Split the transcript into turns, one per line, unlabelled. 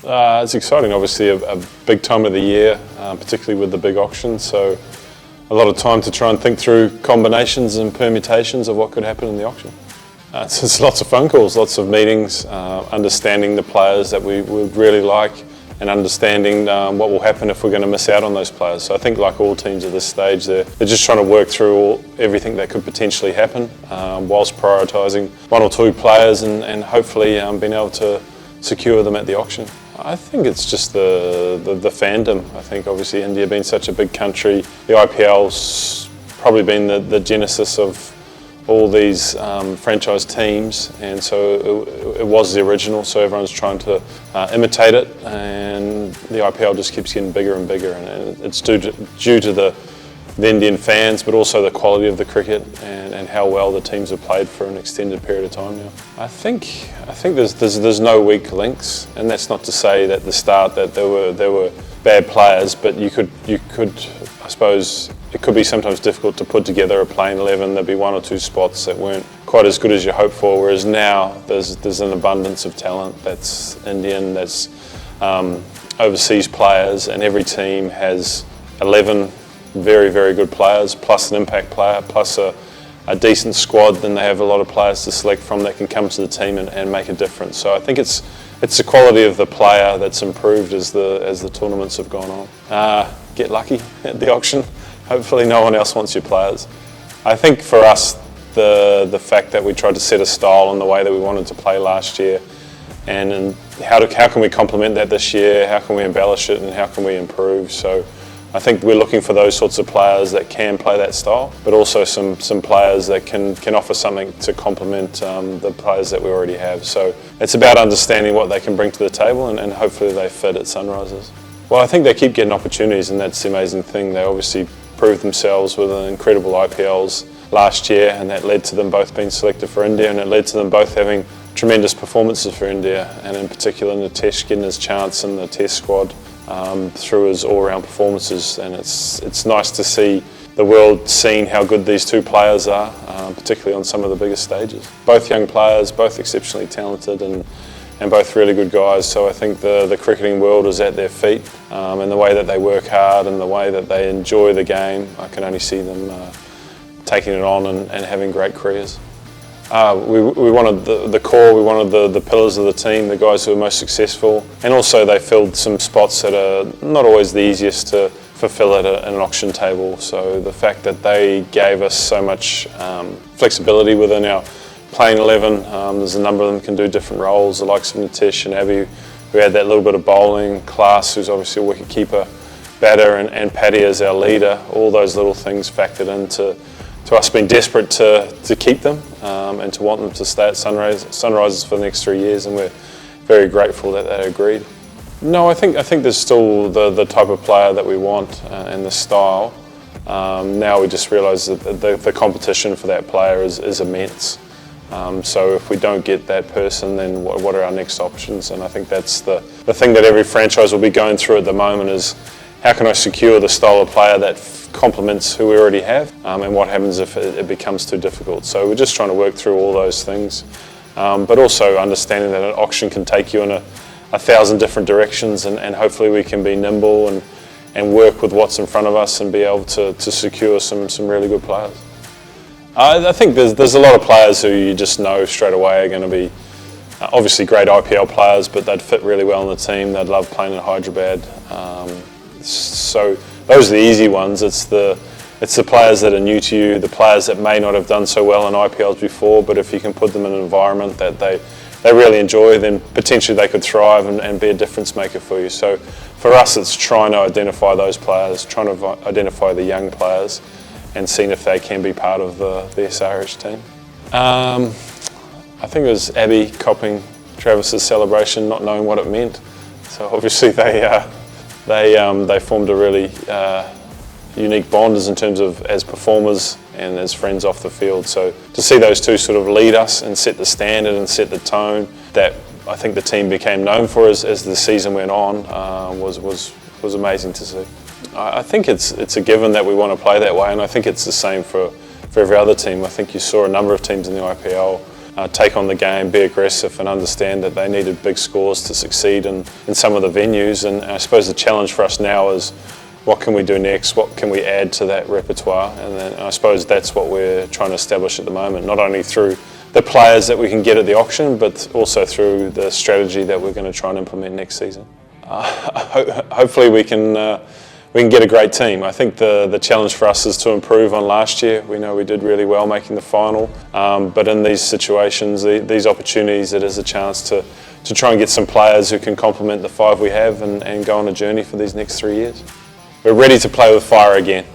It's exciting, obviously a big time of the year, particularly with the big auction, so a lot of time to try and think through combinations and permutations of what could happen in the auction. It's lots of phone calls, lots of meetings, understanding the players that we would really like and understanding what will happen if we're going to miss out on those players. So I think like all teams at this stage, they're just trying to work through everything that could potentially happen whilst prioritising one or two players and hopefully being able to secure them at the auction. I think it's just the fandom. I think obviously India being such a big country, the IPL's probably been the genesis of all these franchise teams, and so it was the original, so everyone's trying to imitate it, and the IPL just keeps getting bigger and bigger, and it's due to the Indian fans, but also the quality of the cricket and how well the teams have played for an extended period of time now. I think there's no weak links, and that's not to say that at the start that there were bad players, but you could I suppose it could be sometimes difficult to put together a playing 11. There'd be one or two spots that weren't quite as good as you hoped for, whereas now there's an abundance of talent that's Indian, that's overseas players, and every team has 11 very, very good players, plus an impact player, plus a decent squad. Then they have a lot of players to select from that can come to the team and make a difference. So I think it's the quality of the player that's improved as the tournaments have gone on. Get lucky at the auction. Hopefully no one else wants your players. I think for us, the fact that we tried to set a style in the way that we wanted to play last year, and how can we complement that this year, how can we embellish it, and how can we improve. So I think we're looking for those sorts of players that can play that style, but also some players that can offer something to complement the players that we already have. So it's about understanding what they can bring to the table, and hopefully they fit at Sunrisers. Well, I think they keep getting opportunities, and that's the amazing thing. They obviously proved themselves with an incredible IPLs last year, and that led to them both being selected for India, and it led to them both having tremendous performances for India, and in particular Nitesh getting his chance in the Test squad through his all-round performances. And it's nice to see the world seeing how good these two players are, particularly on some of the biggest stages. Both young players, both exceptionally talented, and both really good guys. So I think the cricketing world is at their feet, and the way that they work hard and the way that they enjoy the game, I can only see them taking it on and having great careers. We wanted the core, we wanted the pillars of the team, the guys who were most successful, and also they filled some spots that are not always the easiest to fulfill at an auction table. So the fact that they gave us so much flexibility within our playing 11, there's a number of them can do different roles, the likes of Nitesh and Abhi, who had that little bit of bowling, Klaas, who's obviously a wicket keeper, batter, and Paddy as our leader. All those little things factored into us being desperate to keep them and to want them to stay at Sunrisers for the next 3 years, and we're very grateful that they agreed. No, I think there's still the type of player that we want and the style. Now we just realise that the competition for that player is immense. So if we don't get that person, then what are our next options? And I think that's the thing that every franchise will be going through at the moment is, how can I secure the style of player that complements who we already have, and what happens if it becomes too difficult? So we're just trying to work through all those things, but also understanding that an auction can take you in 1,000 different directions, and hopefully we can be nimble and work with what's in front of us and be able to secure some really good players. I think there's a lot of players who you just know straight away are going to be obviously great IPL players, but they'd fit really well in the team. They'd love playing in Hyderabad. So those are the easy ones. It's the players that are new to you, the players that may not have done so well in IPLs before, but if you can put them in an environment that they really enjoy, then potentially they could thrive and be a difference maker for you. So for us, it's trying to identify those players, trying to identify the young players, and seeing if they can be part of the SRH team. I think it was Abhi copying Travis's celebration, not knowing what it meant. So obviously they formed a really unique bond in terms of as performers and as friends off the field. So to see those two sort of lead us and set the standard and set the tone that I think the team became known for as the season went on was amazing to see. I think it's a given that we want to play that way, and I think it's the same for every other team. I think you saw a number of teams in the IPL take on the game, be aggressive, and understand that they needed big scores to succeed in some of the venues. And I suppose the challenge for us now is, what can we do next? What can we add to that repertoire? And then I suppose that's what we're trying to establish at the moment, not only through the players that we can get at the auction, but also through the strategy that we're going to try and implement next season. Hopefully we can get a great team. I think the challenge for us is to improve on last year. We know we did really well making the final, but in these situations, these opportunities, it is a chance to try and get some players who can complement the 5 we have and go on a journey for these next 3 years. We're ready to play with fire again.